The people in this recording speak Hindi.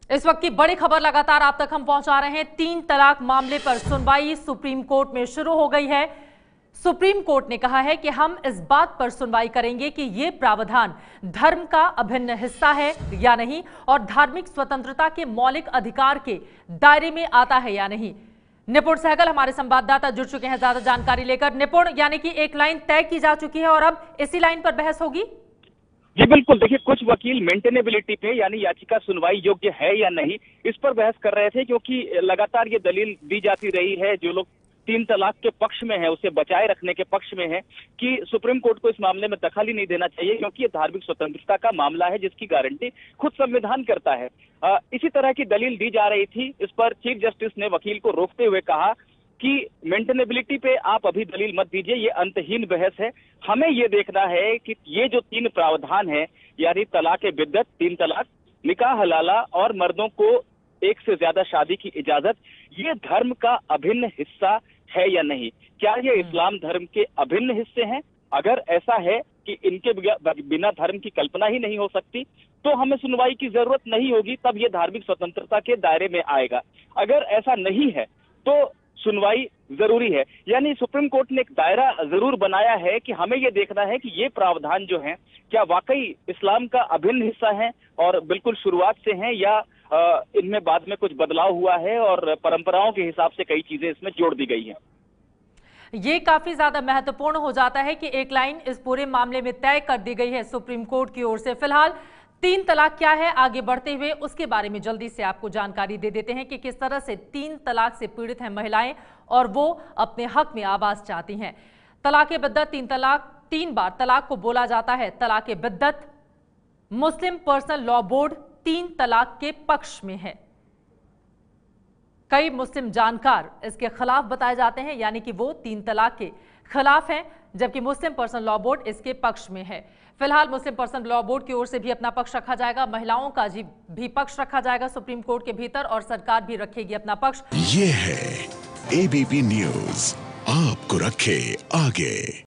इस वक्त की बड़ी खबर लगातार आप तक हम पहुंचा रहे हैं। 3 तलाक मामले पर सुनवाई सुप्रीम कोर्ट में शुरू हो गई है। सुप्रीम कोर्ट ने कहा है कि हम इस बात पर सुनवाई करेंगे कि यह प्रावधान धर्म का अभिन्न हिस्सा है या नहीं और धार्मिक स्वतंत्रता के मौलिक अधिकार के दायरे में आता है या नहीं। निपुण सहगल हमारे संवाददाता जुड़ चुके हैं ज्यादा जानकारी लेकर। निपुण, यानी कि एक लाइन तय की जा चुकी है और अब इसी लाइन पर बहस होगी। जी बिल्कुल, देखिए कुछ वकील मेंटेनेबिलिटी पे यानी याचिका सुनवाई योग्य है या नहीं इस पर बहस कर रहे थे, क्योंकि लगातार ये दलील दी जाती रही है, जो लोग 3 तलाक के पक्ष में है, उसे बचाए रखने के पक्ष में है, कि सुप्रीम कोर्ट को इस मामले में दखल ही नहीं देना चाहिए क्योंकि ये धार्मिक स्वतंत्रता का मामला है जिसकी गारंटी खुद संविधान करता है। इसी तरह की दलील दी जा रही थी। इस पर चीफ जस्टिस ने वकील को रोकते हुए कहा कि मेंटेनेबिलिटी पे आप अभी दलील मत दीजिए, ये अंतहीन बहस है। हमें ये देखना है कि ये जो 3 प्रावधान है, यानी तलाक बिद्दत, 3 तलाक, निकाह हलाला और मर्दों को एक से ज्यादा शादी की इजाजत, ये धर्म का अभिन्न हिस्सा है या नहीं। क्या ये इस्लाम धर्म के अभिन्न हिस्से हैं? अगर ऐसा है कि इनके बिना धर्म की कल्पना ही नहीं हो सकती, तो हमें सुनवाई की जरूरत नहीं होगी, तब ये धार्मिक स्वतंत्रता के दायरे में आएगा। अगर ऐसा नहीं है तो सुनवाई जरूरी है। यानी सुप्रीम कोर्ट ने एक दायरा जरूर बनाया है कि हमें यह देखना है कि ये प्रावधान जो हैं क्या वाकई इस्लाम का अभिन्न हिस्सा है और बिल्कुल शुरुआत से हैं, या इनमें बाद में कुछ बदलाव हुआ है और परंपराओं के हिसाब से कई चीजें इसमें जोड़ दी गई हैं। ये काफी ज्यादा महत्वपूर्ण हो जाता है कि एक लाइन इस पूरे मामले में तय कर दी गई है सुप्रीम कोर्ट की ओर से। फिलहाल 3 तलाक क्या है, आगे बढ़ते हुए उसके बारे में जल्दी से आपको जानकारी दे देते हैं कि किस तरह से 3 तलाक से पीड़ित हैं महिलाएं और वो अपने हक में आवाज चाहती हैं। तलाक बिद्दत, 3 तलाक, 3 बार तलाक को बोला जाता है तलाक बिद्दत। मुस्लिम पर्सनल लॉ बोर्ड 3 तलाक के पक्ष में है। कई मुस्लिम जानकार इसके खिलाफ बताए जाते हैं, यानी कि वो 3 तलाक के खिलाफ हैं, जबकि मुस्लिम पर्सनल लॉ बोर्ड इसके पक्ष में है। फिलहाल मुस्लिम पर्सनल लॉ बोर्ड की ओर से भी अपना पक्ष रखा जाएगा, महिलाओं का भी पक्ष रखा जाएगा सुप्रीम कोर्ट के भीतर और सरकार भी रखेगी अपना पक्ष। ये है एबीपी न्यूज़, आपको रखे आगे।